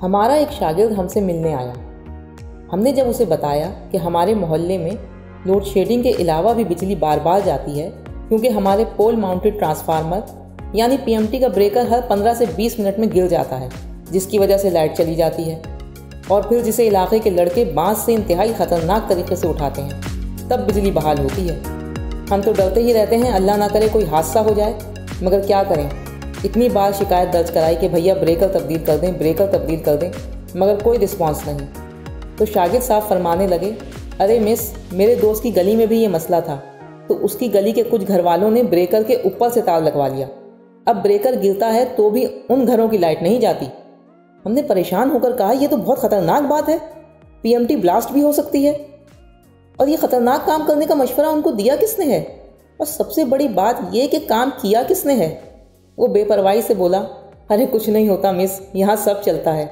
ہمارا ایک شاگرد ہم سے ملنے آیا۔ ہم نے جب اسے بتایا کہ ہمارے محلے میں لوڈ شیڈنگ کے علاوہ بھی بجلی بار بار جاتی ہے کیونکہ ہمارے پول ماؤنٹڈ ٹرانسفارمر یعنی PMT کا بریکر ہر 15 سے 20 منٹ میں گر جاتا ہے، جس کی وجہ سے لائٹ چلی جاتی ہے، اور پھر جسے علاقے کے لڑکے بانس سے انتہائی خطرناک طریقے سے اٹھاتے ہیں، تب بجلی بحال ہوتی ہے۔ ہم تو ڈرتے ہی رہتے ہیں اللہ نہ کرے کوئی حادثہ ہو جائے، مگر کیا کریں، اتنی بار شکایت درج کرائی کہ بھیا بریکر تبدیل کر دیں، بریکر تبدیل کر دیں، مگر کوئی رسپانس نہیں۔ تو شاگرد صاحب فرمانے لگے، ارے مس، میرے دوست کی گلی میں بھی یہ مسئلہ تھا، تو اس کی گلی کے کچھ گھر والوں نے بریکر کے اوپر سے تار لگوا لیا، اب بریکر گرتا ہے تو بھی ان گھروں کی لائٹ نہیں جاتی۔ ہم نے پریشان ہو کر کہا، یہ تو بہت خطرناک بات ہے، PMT بلاسٹ بھی ہو سکتی ہے، اور یہ خطرناک کام کرنے کا مشورہ ان کو دیا کس نے ہے، اور سب سے بڑی بات یہ کہ کام کیا کس نے ہے؟ وہ بے پرواہی سے بولا، ارے کچھ نہیں ہوتا مس، یہاں سب چلتا ہے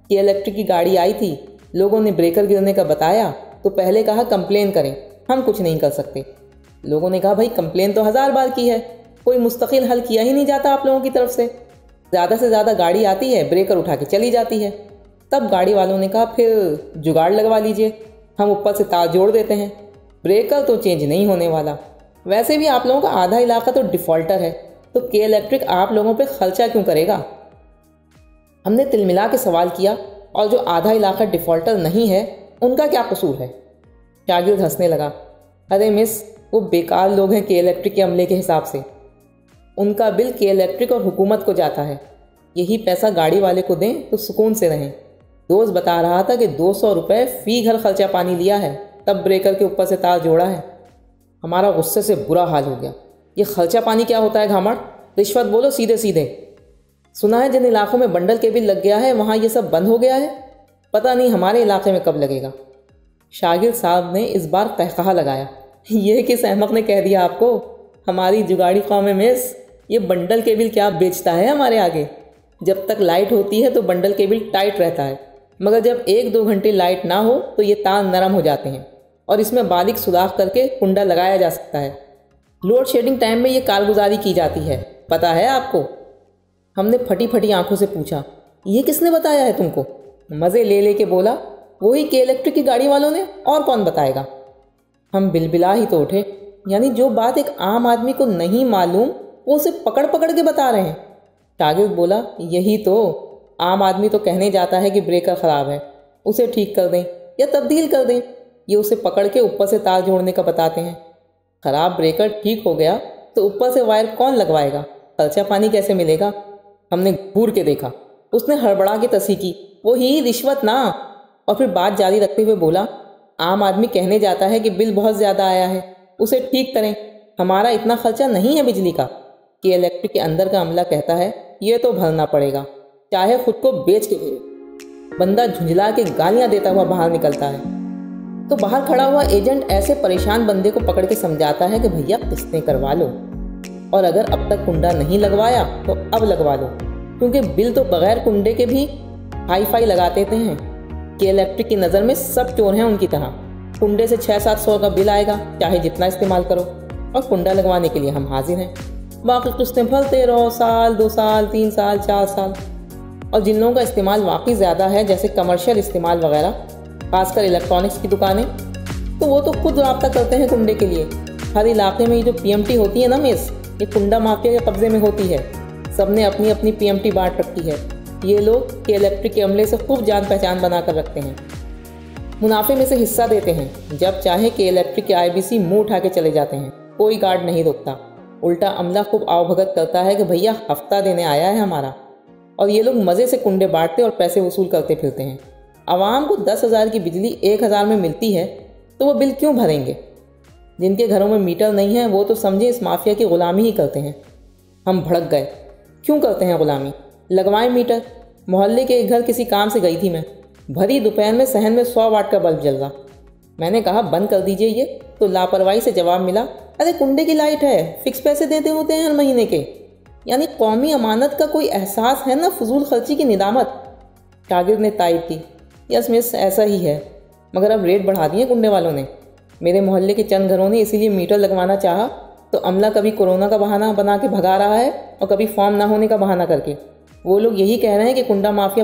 کہ الیکٹرک کی گاڑی آئی تھی، لوگوں نے بریکر گرنے کا بتایا تو پہلے کہا کمپلین کریں، ہم کچھ نہیں کر سکتے۔ لوگوں نے کہا بھائی کمپلین تو 1000 بار کی ہے، کوئی مستقل حل کیا ہی نہیں جاتا آپ لوگوں کی طرف سے، زیادہ سے زیادہ گاڑی آتی ہے، بریکر اٹھا کے چلی جاتی ہے۔ تب گاڑی والوں نے کہا پھر جگاڑ لگوا لیجئے، ہم اوپر سے تار جوڑ دیتے ہیں، بریکر تو چینج نہیں ہونے والا، ویسے بھی آپ لوگوں کا آدھا علاقہ تو ڈیفالٹر ہے، تو کے الیکٹرک آپ لوگوں پہ خرچہ کیوں کرے گا؟ ہم نے تل ملا کے سوال کیا، اور جو آدھا علاقہ ڈیفالٹر نہیں ہے ان کا کیا قصور ہے؟ شاگرد ہنسنے لگا، ارے مس، وہ بیکار لوگ ہیں کے الیکٹرک کے عملے کے حساب سے، ان کا بل کے الیکٹرک اور حکومت کو جاتا ہے، یہی پیسہ گاڑی والے کو دیں تو سکون سے رہیں۔ دوست بتا رہا تھا کہ 200 روپے فی گھر خرچہ پانی لیا ہے، تب بریکر کے اوپر سے تار جوڑا ہے۔ ہمارا غصے سے برا حال ہو گیا، یہ خرچہ پانی کیا ہوتا ہے گھامڑ، رشوت بولو سیدھے سیدھے۔ سنا ہے جن علاقوں میں بنڈل کیبل لگ گیا ہے وہاں یہ سب بند ہو گیا ہے، پتہ نہیں ہمارے علاقے میں کب لگے گا۔ شاگرد صاحب نے اس بار قہقہا لگایا، یہ کس احمق نے کہہ دیا آپ کو؟ ہماری جگاڑی قوم ہے مس، یہ بنڈل کیبل کیا بیچتا ہے ہمارے آگے؟ جب تک لائٹ ہوتی ہے تو بنڈل کیبل ٹائٹ رہتا ہے، مگر جب 1-2 گھنٹے لائٹ نہ ہو تو یہ تار نرم ہو جاتے ہیں، اور اس میں باریک سوراخ کر کے کنڈا لگایا جا سکتا ہے۔ لوڈ شیڈنگ ٹائم میں یہ کارگزاری کی جاتی ہے، پتہ ہے آپ کو؟ ہم نے پھٹی پھٹی آنکھوں سے پوچھا، یہ کس نے بتایا ہے تم کو؟ مزے لے لے کے بولا، وہی کے الیکٹرک کی گاڑی والوں نے، اور کون بتائے گا؟ ہم بلبلا ہی تو اٹھے، یعنی جو بات ایک عام آدمی کو نہیں معلوم وہ اسے پکڑ پکڑ کے بتا رہے ہیں۔ شاگرد بولا، یہی تو، عام آدمی تو کہنے جاتا ہے کہ بریکر خراب ہے، اسے ٹھیک کر دیں یا تبدیل کر دیں، یہ اسے پکڑ کے اوپر سے تار جوڑنے کا بتاتے ہیں۔ خراب بریکر ٹھیک ہو گیا تو اوپر سے وائر کون لگوائے گا؟ خرچہ پانی کیسے ملے گا؟ ہم نے گھور کے دیکھا، اس نے ہڑبڑا کے تصحیح کی، وہی رشوت نا، اور پھر بات جاری رکھتے ہوئے بولا، عام آدمی کہنے جاتا ہے کہ بل بہت زیادہ آیا ہے، اسے ٹھیک کریں، ہمارا اتنا خرچہ نہیں ہے بجلی کا۔ کہ الیکٹرک کے اندر کا عملہ کہتا ہے یہ تو بھرنا پڑے گا، چاہے خود کو بیچ کے بھرے۔ بندہ جھنجھلا کے گالیاں دیتا ہوا باہر نکلتا ہے، تو باہر کھڑا ہوا ایجنٹ ایسے پریشان بندے کو پکڑ کے سمجھاتا ہے کہ بھیا قسطیں کروا لو، اور اگر اب تک کنڈا نہیں لگوایا تو اب لگوا لو، کیونکہ بل تو بغیر کنڈے کے بھی ہائی فائی لگا دیتے ہیں۔ کہ الیکٹرک کی نظر میں سب چور ہیں ان کی طرح، کنڈے سے 600-700 کا بل آئے گا چاہے جتنا استعمال کرو، اور کنڈا لگوانے کے لیے ہم حاضر ہیں، باقی قسطیں بھرتے رہو، سال 2 سال 3 سال 4 سال۔ اور جن لوگوں کا استعمال واقعی زیادہ ہے جیسے کمرشل استعمال وغیرہ، خاص کر الیکٹرانکس کی دکانیں، تو وہ تو خود رابطہ کرتے ہیں کنڈے کے لیے۔ ہر علاقے میں یہ جو PMT ہوتی ہے نا مس، یہ کنڈا مافیا کے قبضے میں ہوتی ہے، سب نے اپنی اپنی PMT بانٹ رکھی ہے، یہ لوگ کے الیکٹرک کے عملے سے خوب جان پہچان بنا کر رکھتے ہیں، منافع میں سے حصہ دیتے ہیں، جب چاہے کے الیکٹرک کے IBC منہ اٹھا کے چلے جاتے ہیں، کوئی گارڈ نہیں روکتا، الٹا عملہ خوب آؤ بھگت کرتا ہے کہ بھیا ہفتہ دینے آیا ہے ہمارا، اور یہ لوگ مزے سے کنڈے بانٹتے اور پیسے وصول کرتے پھرتے ہیں۔ عوام کو 10,000 کی بجلی 1,000 میں ملتی ہے تو وہ بل کیوں بھریں گے؟ جن کے گھروں میں میٹر نہیں ہے وہ تو سمجھے اس مافیا کی غلامی ہی کرتے ہیں۔ ہم بھڑک گئے، کیوں کرتے ہیں غلامی؟ لگوائیں میٹر۔ محلے کے ایک گھر کسی کام سے گئی تھی میں، بھری دوپہر میں صحن میں 100 واٹ کا بلب جل رہا، میں نے کہا بند کر دیجئے یہ، تو لاپرواہی سے جواب ملا، ارے کنڈے کی لائٹ ہے، فکس پیسے دیتے ہوتے ہیں ہر مہینے کے۔ یعنی قومی امانت کا کوئی احساس ہے نہ فضول خرچی کی ندامت۔ شاگرد نے تائید کی، یس مس ایسا ہی ہے، مگر اب ریٹ بڑھا دیے کنڈے والوں نے۔ میرے محلے کے چند گھروں نے اسی لیے میٹر لگوانا چاہا تو عملہ کبھی کورونا کا بہانہ بنا کے بھگا رہا ہے اور کبھی فارم نہ ہونے کا بہانہ کر کے۔ وہ لوگ یہی کہہ رہے ہیں کہ کنڈا مافیا